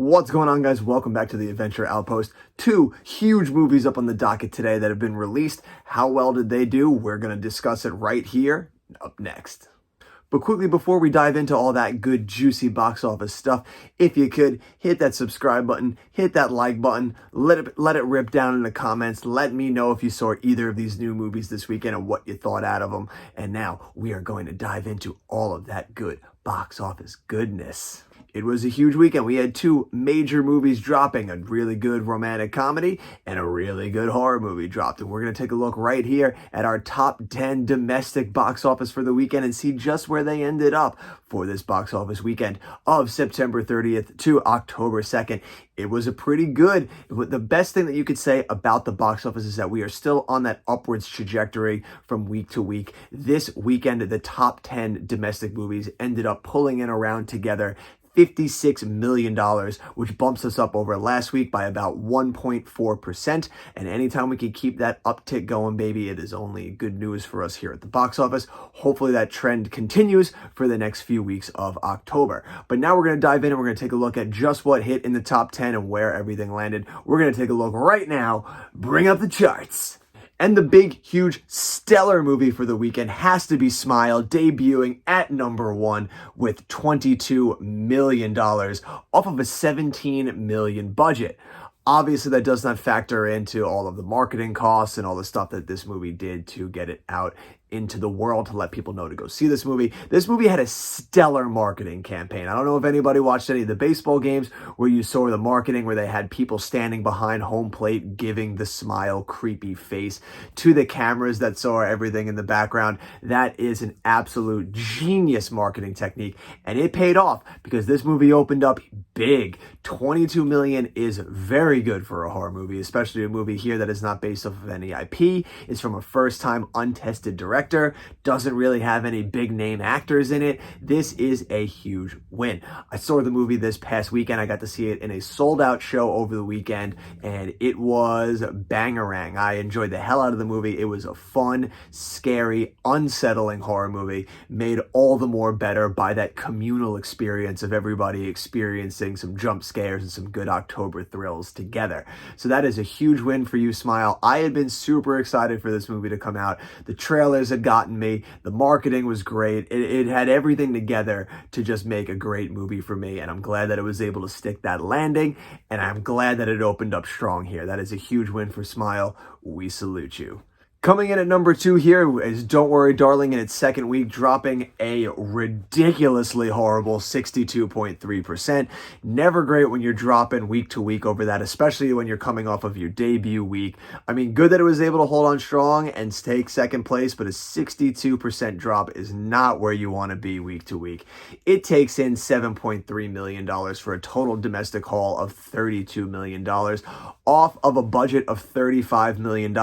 What's going on, guys? Welcome back to the Adventure Outpost. Two huge movies up on the docket today that have been released. How well did they do? We're going to discuss it right here, up next. But quickly, before we dive into all that good, juicy box office stuff, if you could, hit that subscribe button, hit that like button, let it rip down in the comments. Let me know if you saw either of these new movies this weekend and what you thought out of them. And now we are going to dive into all of that good box office goodness. It was a huge weekend. We had two major movies dropping, a really good romantic comedy and a really good horror movie dropped. And we're going to take a look right here at our top 10 domestic box office for the weekend and see just where they ended up for this box office weekend of September 30th to October 2nd. It was a pretty good, the best thing that you could say about the box office is that we are still on that upwards trajectory from week to week. This weekend, the top 10 domestic movies ended up pulling in around together $56 million, which bumps us up over last week by about 1.4%. And anytime we can keep that uptick going, baby, it is only good news for us here at the box office. Hopefully that trend continues for the next few weeks of October. But now we're going to dive in and we're going to take a look at just what hit in the top 10 and where everything landed. We're going to take a look right now. Bring up the charts. And the big, huge, stellar movie for the weekend has to be Smile, debuting at number one with $22 million off of a $17 million budget. Obviously, that does not factor into all of the marketing costs and all the stuff that this movie did to get it out into the world to let people know to go see this movie. This movie had a stellar marketing campaign. I don't know if anybody watched any of the baseball games where you saw the marketing where they had people standing behind home plate giving the smile creepy face to the cameras that saw everything in the background. That is an absolute genius marketing technique, and it paid off because this movie opened up big. 22 million is very good for a horror movie, especially a movie here that is not based off of any IP. It's from a first-time untested director. Doesn't really have any big name actors in it. This is a huge win. I saw the movie this past weekend. I got to see it in a sold out show over the weekend, and it was bangarang. I enjoyed the hell out of the movie. It was a fun, scary, unsettling horror movie, made all the more better by that communal experience of everybody experiencing some jump scares and some good October thrills together. So that is a huge win for you, Smile. I had been super excited for this movie to come out. The trailers had gotten me. The marketing was great. It had everything together to just make a great movie for me, and I'm glad that it was able to stick that landing, and I'm glad that it opened up strong here. That is a huge win for Smile. We salute you. Coming in at number two here is Don't Worry Darling in its second week, dropping a ridiculously horrible 62.3%. Never great when you're dropping week to week over that, especially when you're coming off of your debut week. I mean, good that it was able to hold on strong and take second place, but a 62% drop is not where you want to be week to week. It takes in $7.3 million for a total domestic haul of $32 million off of a budget of $35 million.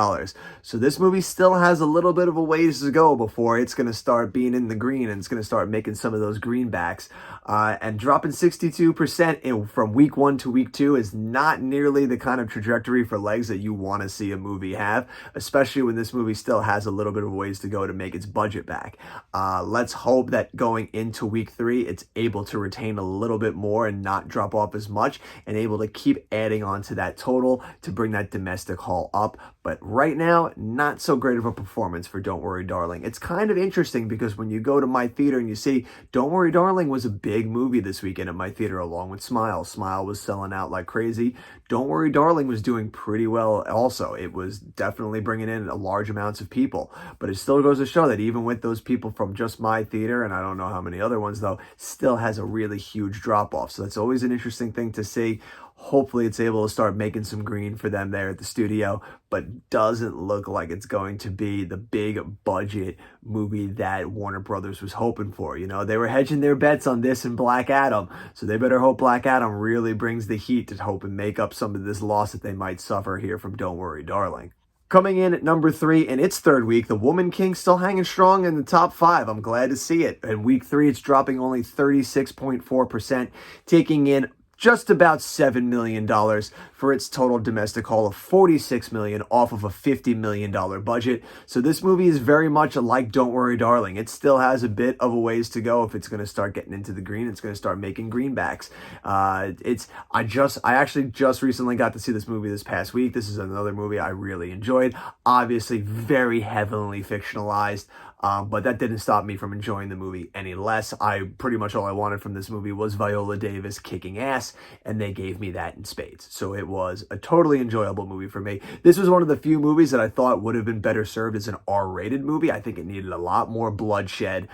So this movie still has a little bit of a ways to go before it's going to start being in the green and it's going to start making some of those greenbacks. And dropping 62% from week one to week two is not nearly the kind of trajectory for legs that you want to see a movie have, especially when this movie still has a little bit of ways to go to make its budget back. Let's hope that going into week three, it's able to retain a little bit more and not drop off as much and able to keep adding on to that total to bring that domestic haul up. But right now, not so great of a performance for Don't Worry Darling. It's kind of interesting because when you go to my theater and you see Don't Worry Darling was a big movie this weekend at my theater along with Smile. Smile was selling out like crazy. Don't Worry Darling was doing pretty well also. It was definitely bringing in large amounts of people. But it still goes to show that even with those people from just my theater, and I don't know how many other ones though, still has a really huge drop off. So that's always an interesting thing to see. Hopefully it's able to start making some green for them there at the studio, but doesn't look like it's going to be the big budget movie that Warner Brothers was hoping for. You know, they were hedging their bets on this and Black Adam, so they better hope Black Adam really brings the heat to hope and make up some of this loss that they might suffer here from Don't Worry Darling. Coming in at number three in its third week, The Woman King still hanging strong in the top five. I'm glad to see it. In week three, it's dropping only 36.4%, taking in just about $7 million for its total domestic haul of $46 million off of a $50 million budget. So this movie is very much like Don't Worry Darling. It still has a bit of a ways to go if it's going to start getting into the green. It's going to start making greenbacks. I actually just recently got to see this movie this past week. This is another movie I really enjoyed. Obviously very heavily fictionalized. But that didn't stop me from enjoying the movie any less. Pretty much all I wanted from this movie was Viola Davis kicking ass, and they gave me that in spades. So it was a totally enjoyable movie for me. This was one of the few movies that I thought would have been better served as an R-rated movie. I think it needed a lot more bloodshed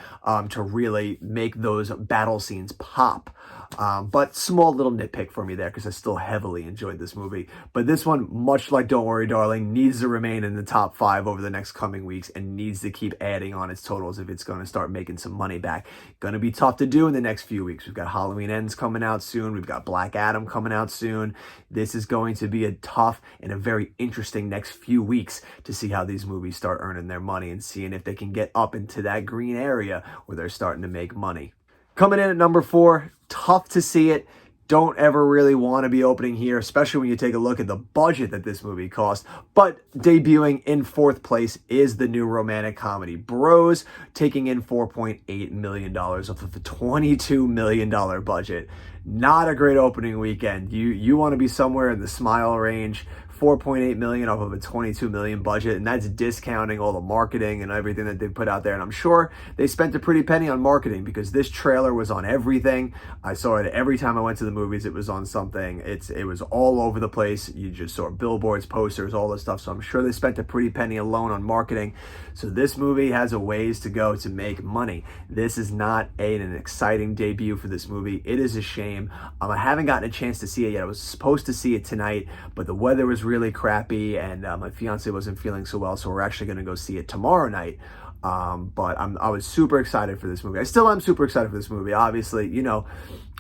to really make those battle scenes pop. But small little nitpick for me there because I still heavily enjoyed this movie. But this one, much like Don't Worry Darling, needs to remain in the top 5 over the next coming weeks and needs to keep adding on its totals if it's going to start making some money back. Going to be tough to do in the next few weeks. We've got Halloween Ends coming out soon. We've got Black Adam coming out soon. This is going to be a tough and a very interesting next few weeks to see how these movies start earning their money and seeing if they can get up into that green area where they're starting to make money. Coming in at number 4, tough to see it. Don't ever really want to be opening here, especially when you take a look at the budget that this movie cost. But debuting in 4th place is the new romantic comedy Bros, taking in $4.8 million off of a $22 million budget. Not a great opening weekend. You want to be somewhere in the smile range. $4.8 million off of a $22 million budget, and that's discounting all the marketing and everything that they put out there. And I'm sure they spent a pretty penny on marketing because this trailer was on everything. I saw it every time I went to the movies. It was on something. It was all over the place. You just saw billboards, posters, all this stuff. So I'm sure they spent a pretty penny alone on marketing. So this movie has a ways to go to make money. This is not an exciting debut for this movie. It is a shame. I haven't gotten a chance to see it yet. I was supposed to see it tonight, but the weather was really crappy and my fiance wasn't feeling so well, so we're actually going to go see it tomorrow night. But I was super excited for this movie. I still am super excited for this movie. Obviously,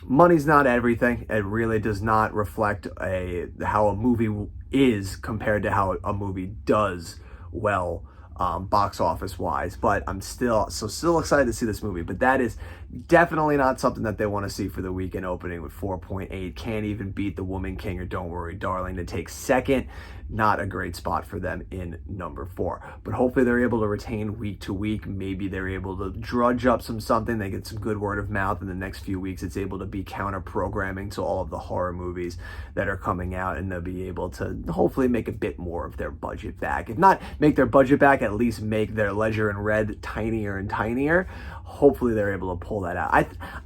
money's not everything. It really does not reflect how a movie is compared to how a movie does well box office wise. But I'm still excited to see this movie. But that is definitely not something that they want to see for the weekend opening with 4.8. Can't even beat The Woman King or Don't Worry Darling to take second. Not a great spot for them in number 4. But hopefully they're able to retain week to week. Maybe they're able to drudge up something. They get some good word of mouth in the next few weeks. It's able to be counter programming to all of the horror movies that are coming out, and they'll be able to hopefully make a bit more of their budget back. If not make their budget back, at least make their Ledger in Red tinier and tinier. Hopefully they're able to pull that out.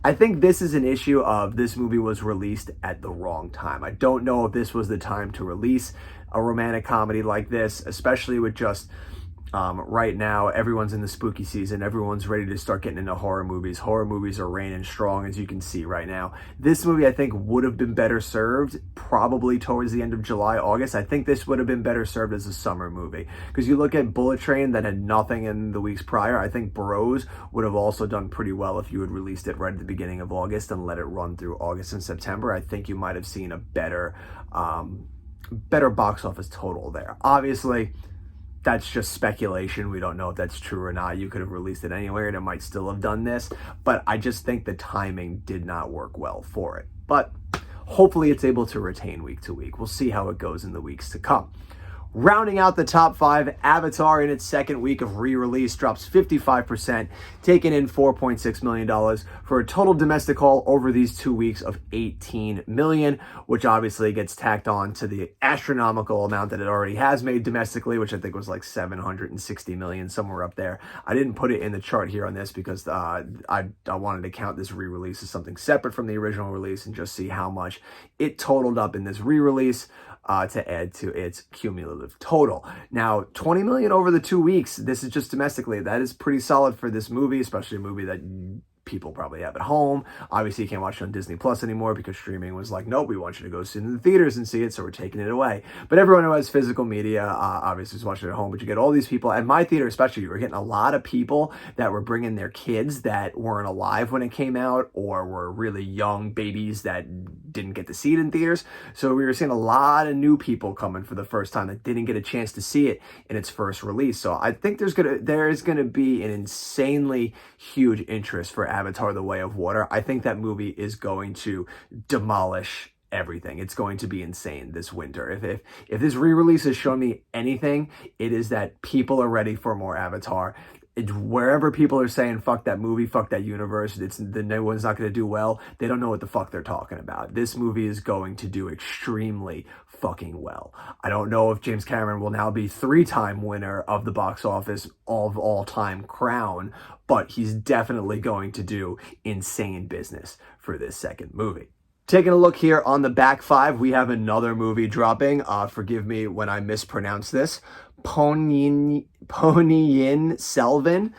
I think this is an issue of this movie was released at the wrong time. I don't know if this was the time to release a romantic comedy like this, especially with just right now, everyone's in the spooky season. Everyone's ready to start getting into horror movies. Horror movies are reigning strong, as you can see right now. This movie, I think, would have been better served probably towards the end of July, August. I think this would have been better served as a summer movie. Because you look at Bullet Train that had nothing in the weeks prior. I think Bros would have also done pretty well if you had released it right at the beginning of August and let it run through August and September. I think you might have seen a better box office total there. Obviously, that's just speculation. We don't know if that's true or not. You could have released it anywhere and it might still have done this, but I just think the timing did not work well for it. But hopefully it's able to retain week to week. We'll see how it goes in the weeks to come. Rounding out the top 5, Avatar in its second week of re-release drops 55%, taking in $4.6 million for a total domestic haul over these 2 weeks of $18 million, which obviously gets tacked on to the astronomical amount that it already has made domestically, which I think was like $760 million, somewhere up there. I didn't put it in the chart here on this because I wanted to count this re-release as something separate from the original release and just see how much it totaled up in this re-release. To add to its cumulative total. Now, $20 million over the 2 weeks. This is just domestically. That is pretty solid for this movie, especially a movie that people probably have at home. Obviously, you can't watch it on Disney Plus anymore because streaming was like, nope, we want you to go sit in the theaters and see it, so we're taking it away. But everyone who has physical media obviously is watching it at home, but you get all these people. At my theater especially, you were getting a lot of people that were bringing their kids that weren't alive when it came out or were really young babies that didn't get to see it in theaters. So we were seeing a lot of new people coming for the first time that didn't get a chance to see it in its first release. So I think there is going to be an insanely huge interest for Avatar: The Way of Water. I think that movie is going to demolish everything. It's going to be insane this winter. If this re-release has shown me anything, it is that people are ready for more Avatar. Wherever people are saying fuck that movie, fuck that universe, the new one's not going to do well, they don't know what the fuck they're talking about. This movie is going to do extremely fucking well. I don't know if James Cameron will now be 3-time winner of the box office of all-time crown, but he's definitely going to do insane business for this second movie. Taking a look here on the back 5, we have another movie dropping. Forgive me when I mispronounce this. Ponniyin Selvan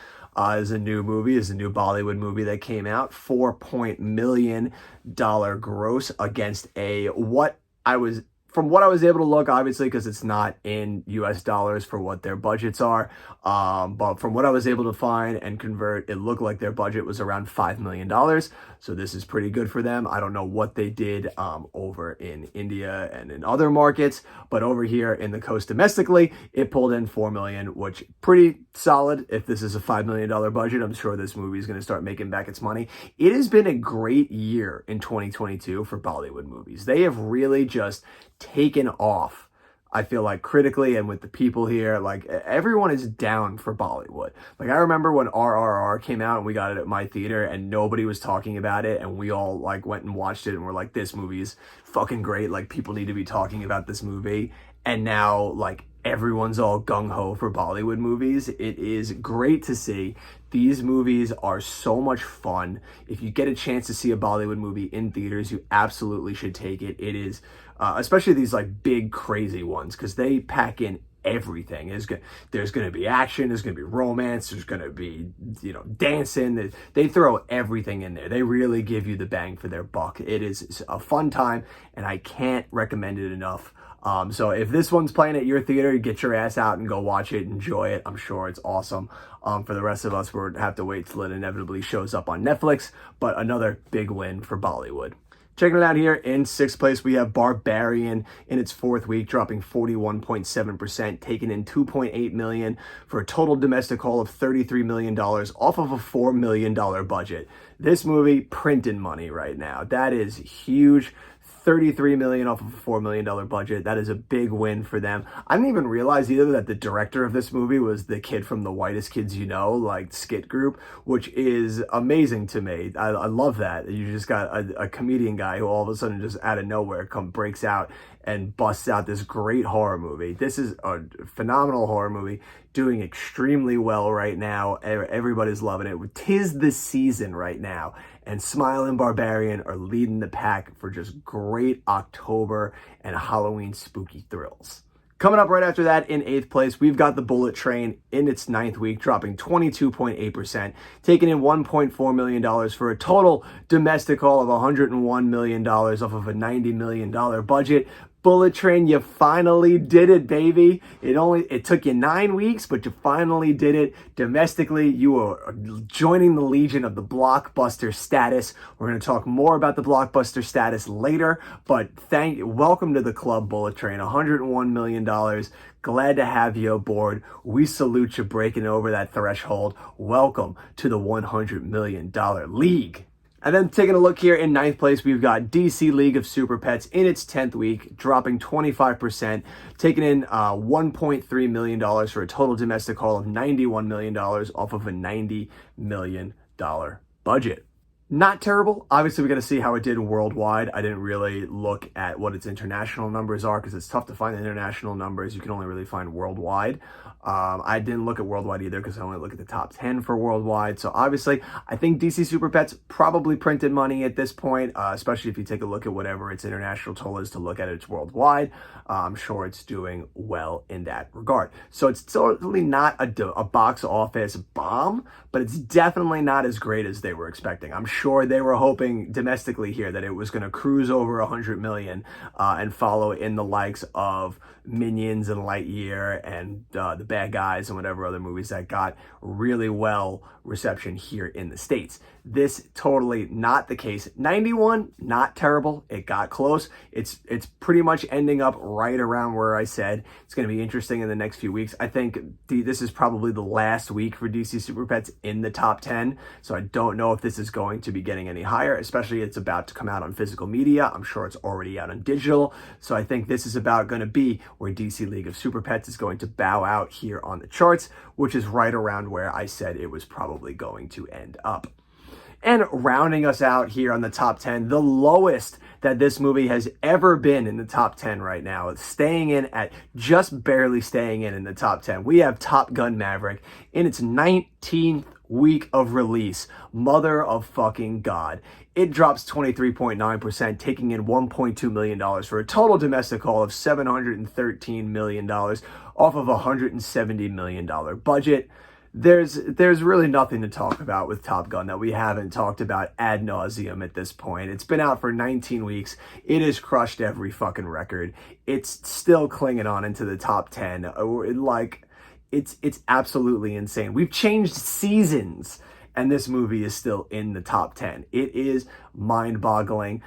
is a new movie, is a new Bollywood movie that came out. $4 million gross against from what I was able to look, obviously, because it's not in US dollars for what their budgets are. But from what I was able to find and convert, it looked like their budget was around $5 million. So this is pretty good for them. I don't know what they did over in India and in other markets, but over here in the coast domestically, it pulled in $4 million, which pretty solid. If this is a $5 million budget, I'm sure this movie is going to start making back its money. It has been a great year in 2022 for Bollywood movies. They have really just taken off, I feel like, critically, and with the people here. Like, everyone is down for Bollywood. Like, I remember when RRR came out and we got it at my theater and nobody was talking about it, and we all like went and watched it and were like, this movie is fucking great, like people need to be talking about this movie. And now like everyone's all gung-ho for Bollywood movies. It is great to see. These movies are so much fun. If you get a chance to see a Bollywood movie in theaters, you absolutely should take it. It is especially these like big crazy ones, because they pack in everything. There's going to be action, there's going to be romance, there's going to be, dancing. They throw everything in there. They really give you the bang for their buck. It is a fun time, and I can't recommend it enough. So if this one's playing at your theater, get your ass out and go watch it, enjoy it. I'm sure it's awesome. For the rest of us, we'll have to wait till it inevitably shows up on Netflix, but another big win for Bollywood. Checking it out here in 6th place, we have Barbarian in its 4th week, dropping 41.7%, taking in $2.8 million for a total domestic haul of $33 million off of a $4 million budget. This movie printing money right now. That is huge. $33 million off of a $4 million budget. That is a big win for them. I didn't even realize either that the director of this movie was the kid from The Whitest Kids You Know, like skit group, which is amazing to me. I love that. You just got a comedian guy who all of a sudden just out of nowhere breaks out and busts out this great horror movie. This is a phenomenal horror movie, doing extremely well right now. Everybody's loving it. 'Tis the season right now, and Smile and Barbarian are leading the pack for just great October and Halloween spooky thrills. Coming up right after that, in 8th place, we've got The Bullet Train in its 9th week, dropping 22.8%, taking in $1.4 million for a total domestic haul of $101 million off of a $90 million budget. Bullet Train, you finally did it, baby. It took you 9 weeks, but you finally did it. Domestically, you are joining the legion of the blockbuster status. We're going to talk more about the blockbuster status later, but welcome to the club, Bullet Train. $101 million. Glad to have you aboard. We salute you breaking over that threshold. Welcome to the $100 million league. And then taking a look here in 9th place, we've got DC League of Super Pets in its 10th week, dropping 25%, taking in $1.3 million for a total domestic haul of $91 million off of a $90 million budget. Not terrible. Obviously, we got to see how it did worldwide. I didn't really look at what its international numbers are because it's tough to find the international numbers. You can only really find worldwide. I didn't look at worldwide either because I only look at the top 10 for worldwide. So obviously, I think DC Super Pets probably printed money at this point, especially if you take a look at whatever its international total is to look at its worldwide. I'm sure it's doing well in that regard. So it's certainly not a box office bomb, but it's definitely not as great as they were expecting. I'm sure they were hoping domestically here that it was going to cruise over 100 million and follow in the likes of Minions and Lightyear and The Bad Guys and whatever other movies that got really well reception here in the States. This totally not the case. 91, not terrible. It got close. It's pretty much ending up right around where I said. It's going to be interesting in the next few weeks. I think this is probably the last week for DC Super Pets in the top 10, so I don't know if this is going to be getting any higher, especially it's about to come out on physical media. I'm sure it's already out on digital, so I think this is about going to be where DC League of Super Pets is going to bow out here on the charts, which is right around where I said it was probably going to end up. And rounding us out here on the top 10, the lowest that this movie has ever been in the top 10 right now, staying in at just barely staying in the top 10. We have Top Gun Maverick in its 19th week of release. Mother of fucking God. It drops 23.9%, taking in $1.2 million for a total domestic haul of $713 million off of a $170 million budget. There's really nothing to talk about with Top Gun that we haven't talked about ad nauseum at this point. It's been out for 19 weeks. It has crushed every fucking record. It's still clinging on into the top 10. Like, it's absolutely insane. We've changed seasons, and this movie is still in the top 10. It is mind-boggling.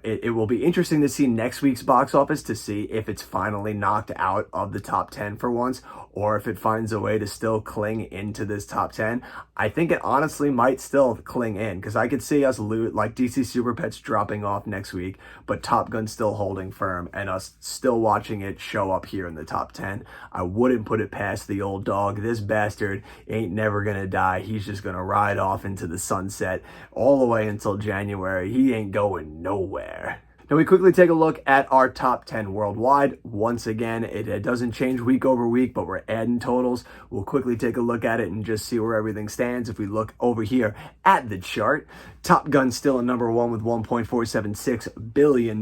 It will be interesting to see next week's box office to see if it's finally knocked out of the top 10 for once, or if it finds a way to still cling into this top 10. I think it honestly might still cling in, because I could see us like DC Super Pets dropping off next week, but Top Gun still holding firm and us still watching it show up here in the top 10. I wouldn't put it past the old dog. This bastard ain't never gonna die. He's just gonna ride off into the sunset all the way until January. He ain't going nowhere. Now we quickly take a look at our top 10 worldwide. Once again, it doesn't change week over week, but we're adding totals. We'll quickly take a look at it and just see where everything stands. If we look over here at the chart, Top Gun's still at number one with $1.476 billion.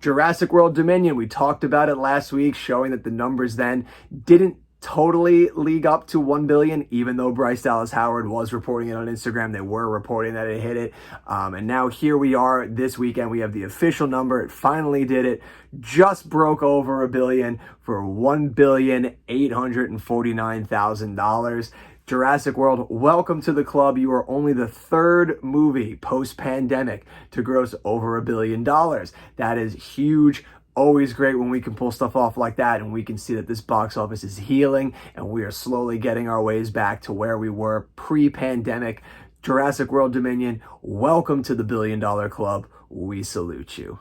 Jurassic World Dominion, we talked about it last week, showing that the numbers then didn't totally league up to 1 billion, even though Bryce Dallas Howard was reporting it on Instagram. They were reporting that it hit it. And now here we are this weekend. We have the official number. It finally did it. Just broke over $1 billion for $1,849,000. Jurassic World, welcome to the club. You are only the third movie post-pandemic to gross over $1 billion. That is huge. Always great when we can pull stuff off like that, and we can see that this box office is healing and we are slowly getting our ways back to where we were pre-pandemic. Jurassic World Dominion, welcome to the $1 billion club. We salute you.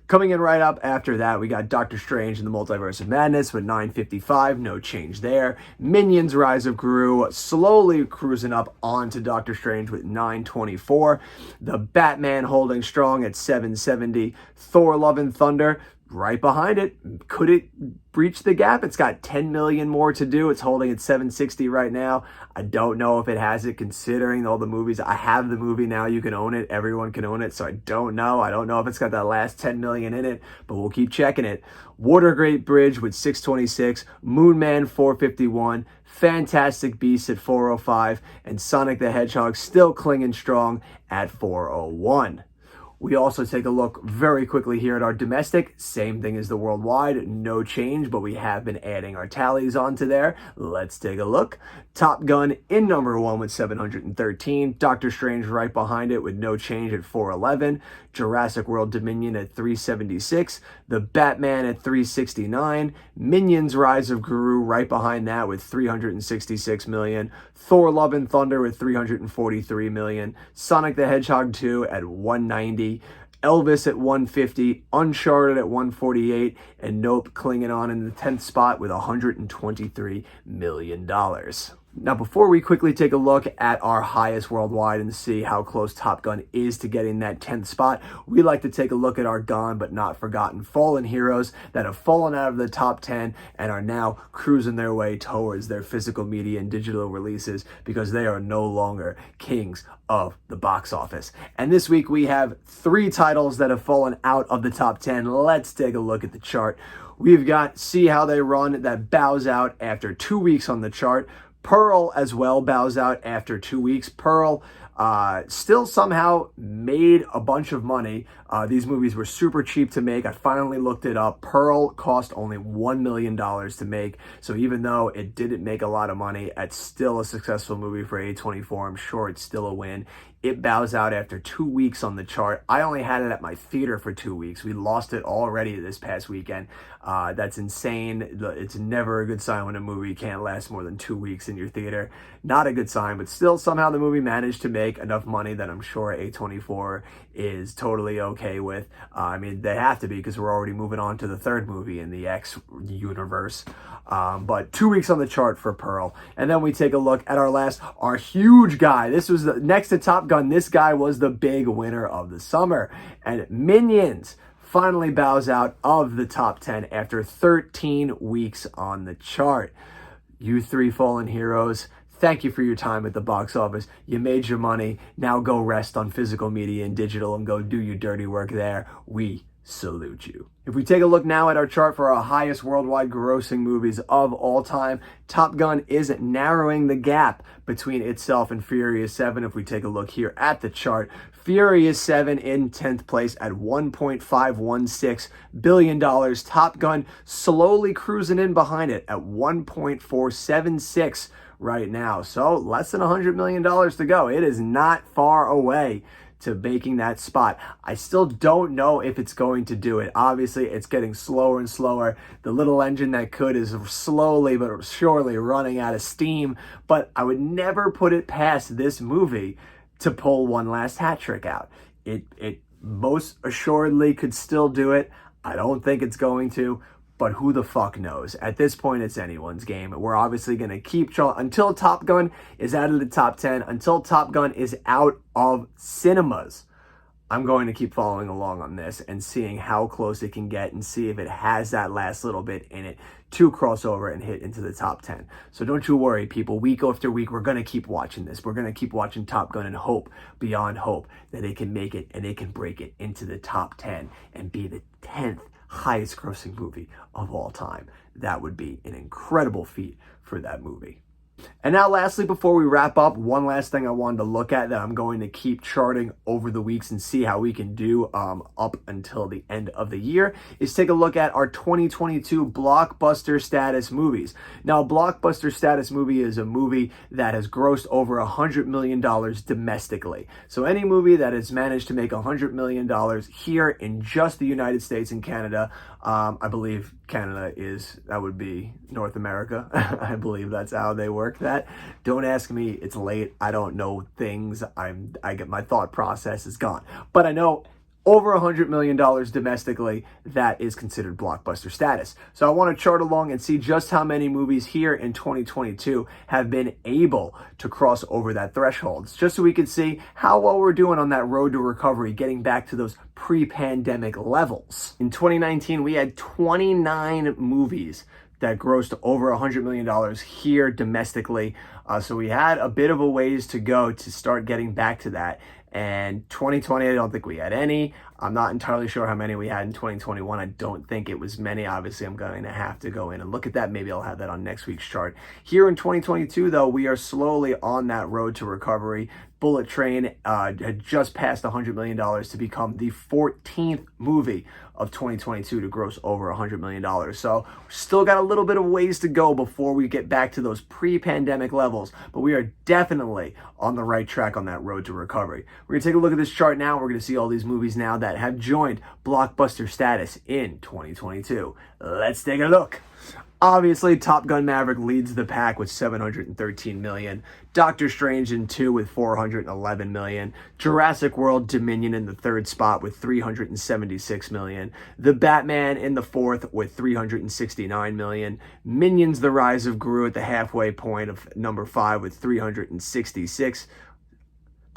Coming in right up after that, we got Doctor Strange in the Multiverse of Madness with $955, no change there. Minions Rise of Gru slowly cruising up onto Doctor Strange with $924. The Batman holding strong at $770. Thor Love and Thunder right behind it. Could it breach the gap? It's got 10 million more to do. It's holding at 760 right now. I don't know if it has it, considering all the movies. I have the movie now. You can own it. Everyone can own it. So I don't know. I don't know if it's got that last 10 million in it, but we'll keep checking it. Watergate Bridge with 626, Moon Man 451, Fantastic Beasts at 405, and Sonic the Hedgehog still clinging strong at 401. We also take a look very quickly here at our domestic. Same thing as the worldwide, no change, but we have been adding our tallies onto there. Let's take a look. Top Gun in number one with 713. Doctor Strange right behind it with no change at 411. Jurassic World Dominion at 376. The Batman at 369. Minions Rise of Gru right behind that with 366 million. Thor Love and Thunder with 343 million. Sonic the Hedgehog 2 at 190. Elvis at 150, Uncharted at 148, and Nope clinging on in the 10th spot with $123 million. Now, before we quickly take a look at our highest worldwide and see how close Top Gun is to getting that 10th spot, we like to take a look at our gone but not forgotten fallen heroes that have fallen out of the top 10 and are now cruising their way towards their physical media and digital releases because they are no longer kings of the box office. And this week we have 3 titles that have fallen out of the top 10. Let's take a look at the chart. We've got See How They Run that bows out after 2 weeks on the chart. Pearl as well bows out after 2 weeks. Pearl still somehow made a bunch of money. These movies were super cheap to make. I finally looked it up. Pearl cost only $1 million to make. So even though it didn't make a lot of money, it's still a successful movie for A24. I'm sure it's still a win. It bows out after 2 weeks on the chart. I only had it at my theater for 2 weeks. We lost it already this past weekend. That's insane. It's never a good sign when a movie can't last more than 2 weeks in your theater. Not a good sign, but still somehow the movie managed to make enough money that I'm sure A24 is totally okay with. I mean, they have to be because we're already moving on to the third movie in the X universe. But 2 weeks on the chart for Pearl. And then we take a look at our huge guy. This was next to Top Gun. This guy was the big winner of the summer. And Minions finally bows out of the top 10 after 13 weeks on the chart. You three fallen heroes, thank you for your time at the box office. You made your money. Now go rest on physical media and digital and go do your dirty work there. We salute you. If we take a look now at our chart for our highest worldwide grossing movies of all time, Top Gun is narrowing the gap between itself and Furious 7. If we take a look here at the chart, Furious 7 in 10th place at $1.516 billion. Top Gun slowly cruising in behind it at $1.476 right now. So less than $100 million to go. It is not far away to making that spot. I still don't know if it's going to do it. Obviously, it's getting slower and slower. The little engine that could is slowly but surely running out of steam. But I would never put it past this movie to pull one last hat trick out. It most assuredly could still do it. I don't think it's going to, but who the fuck knows? At this point, it's anyone's game. We're obviously going to keep until Top Gun is out of the top 10, until Top Gun is out of cinemas. I'm going to keep following along on this and seeing how close it can get and see if it has that last little bit in it to cross over and hit into the top 10. So don't you worry, people. Week after week, we're going to keep watching this. We're going to keep watching Top Gun and hope beyond hope that it can make it and it can break it into the top 10 and be the 10th highest grossing movie of all time. That would be an incredible feat for that movie. And now lastly, before we wrap up, one last thing I wanted to look at that I'm going to keep charting over the weeks and see how we can do up until the end of the year is take a look at our 2022 blockbuster status movies. Now, a blockbuster status movie is a movie that has grossed over $100 million domestically. So any movie that has managed to make $100 million here in just the United States and Canada, I believe Canada that would be North America. I believe that's how they work that. Don't ask me, it's late. I don't know things. I get my thought process is gone. But I know over $100 million domestically, that is considered blockbuster status. So I want to chart along and see just how many movies here in 2022 have been able to cross over that threshold, just so we can see how well we're doing on that road to recovery, getting back to those pre-pandemic levels. In 2019, we had 29 movies that grossed over $100 million here domestically. So we had a bit of a ways to go to start getting back to that. And 2020, I don't think we had any. I'm not entirely sure how many we had in 2021. I don't think it was many. Obviously, I'm going to have to go in and look at that. Maybe I'll have that on next week's chart. Here in 2022, though, we are slowly on that road to recovery. Bullet Train had just passed $100 million to become the 14th movie of 2022 to gross over $100 million. So we still got a little bit of ways to go before we get back to those pre-pandemic levels, but we are definitely on the right track on that road to recovery. We're going to take a look at this chart now. We're going to see all these movies now that have joined blockbuster status in 2022. Let's take a look. Obviously, Top Gun Maverick leads the pack with $713 million. Doctor Strange in 2 with $411 million. Jurassic World Dominion in the third spot with $376 million. The Batman in the fourth with $369 million. Minions: The Rise of Gru at the halfway point of number 5 with $366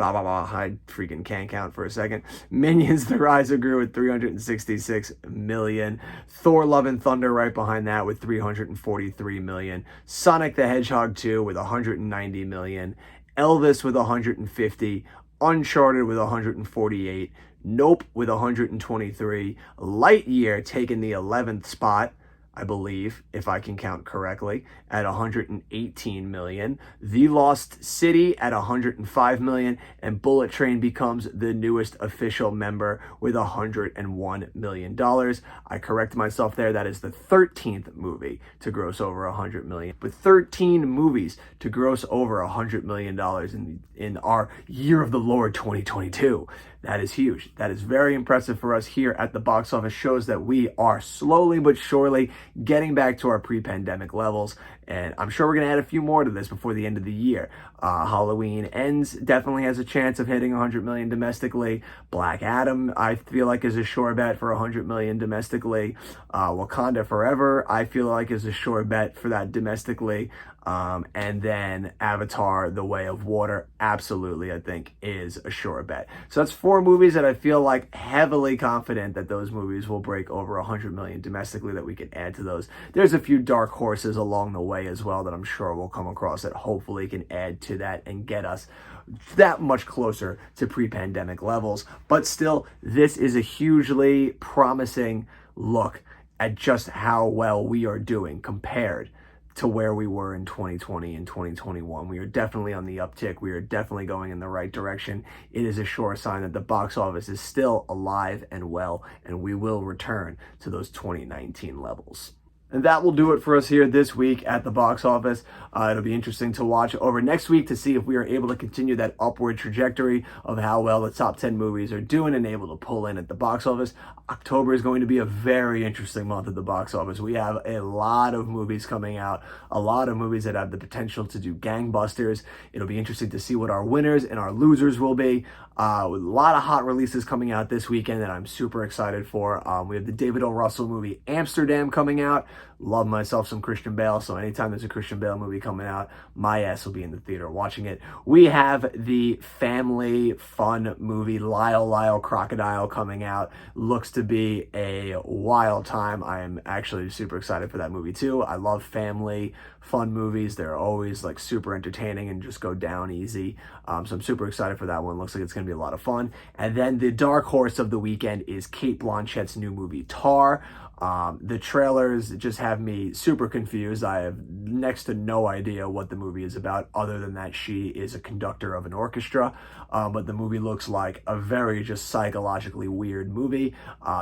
I freaking can't count for a second. Minions: The Rise of Gru with $366 million. Thor: Love and Thunder right behind that with $343 million. Sonic the Hedgehog 2 with $190 million. Elvis with $150. Uncharted with $148. Nope with $123. Lightyear taking the 11th spot I believe, if I can count correctly, at 118 million. The Lost City at 105 million, and Bullet Train becomes the newest official member with 101 million dollars. I correct myself there. That is the 13th movie to gross over 100 million. With 13 movies to gross over 100 million dollars in our year of the Lord 2022. That is huge. That is very impressive for us here at the box office. Shows that we are slowly but surely getting back to our pre-pandemic levels. And I'm sure we're going to add a few more to this before the end of the year. Halloween Ends definitely has a chance of hitting 100 million domestically. Black Adam, I feel like, is a sure bet for 100 million domestically. Wakanda Forever, I feel like, is a sure bet for that domestically. And then Avatar, The Way of Water, absolutely, I think, is a sure bet. So that's 4 movies that I feel like heavily confident that those movies will break over 100 million domestically, that we can add to those. There's a few dark horses along the way as well that I'm sure we'll come across that hopefully can add to that and get us that much closer to pre-pandemic levels. But still, this is a hugely promising look at just how well we are doing compared to where we were in 2020 and 2021. We are definitely on the uptick. We are definitely going in the right direction. It is a sure sign that the box office is still alive and well, and we will return to those 2019 levels. And that will do it for us here this week at the box office. It'll be interesting to watch over next week to see if we are able to continue that upward trajectory of how well the top 10 movies are doing and able to pull in at the box office. October is going to be a very interesting month at the box office. We have a lot of movies coming out, a lot of movies that have the potential to do gangbusters. It'll be interesting to see what our winners and our losers will be. With a lot of hot releases coming out this weekend that I'm super excited for. We have the David O. Russell movie Amsterdam coming out. Love myself some Christian Bale, so anytime there's a Christian Bale movie coming out, my ass will be in the theater watching it. We have the family fun movie Lyle Crocodile coming out. Looks to be a wild time. I am actually super excited for that movie too. I love family fun movies. They're always like super entertaining and just go down easy. So I'm super excited for that one. Looks like it's going to be a lot of fun. And then the dark horse of the weekend is Cate Blanchett's new movie Tar. The trailers just have me super confused. I have next to no idea what the movie is about, other than that she is a conductor of an orchestra. But the movie looks like a very just psychologically weird movie.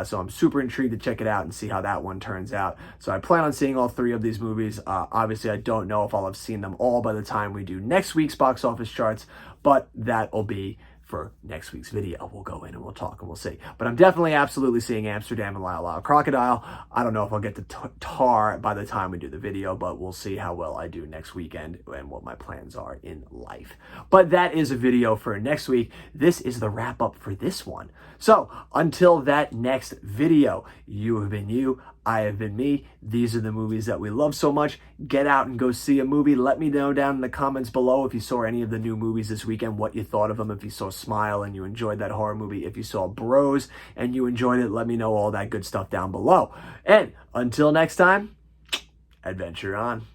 So I'm super intrigued to check it out and see how that one turns out. So I plan on seeing all 3 of these movies. Obviously, I don't know if I'll have seen them all by the time we do next week's box office charts, but that'll be for next week's video. We'll go in and we'll talk and we'll see. But I'm definitely absolutely seeing Amsterdam and Lyle Crocodile. I don't know if I'll get to Tar by the time we do the video, but we'll see how well I do next weekend and what my plans are in life. But that is a video for next week. This is the wrap up for this one. So until that next video, you have been you, I have been me. These are the movies that we love so much. Get out and go see a movie. Let me know down in the comments below if you saw any of the new movies this weekend, what you thought of them. If you saw Smile and you enjoyed that horror movie, if you saw Bros and you enjoyed it, let me know all that good stuff down below. And until next time, adventure on.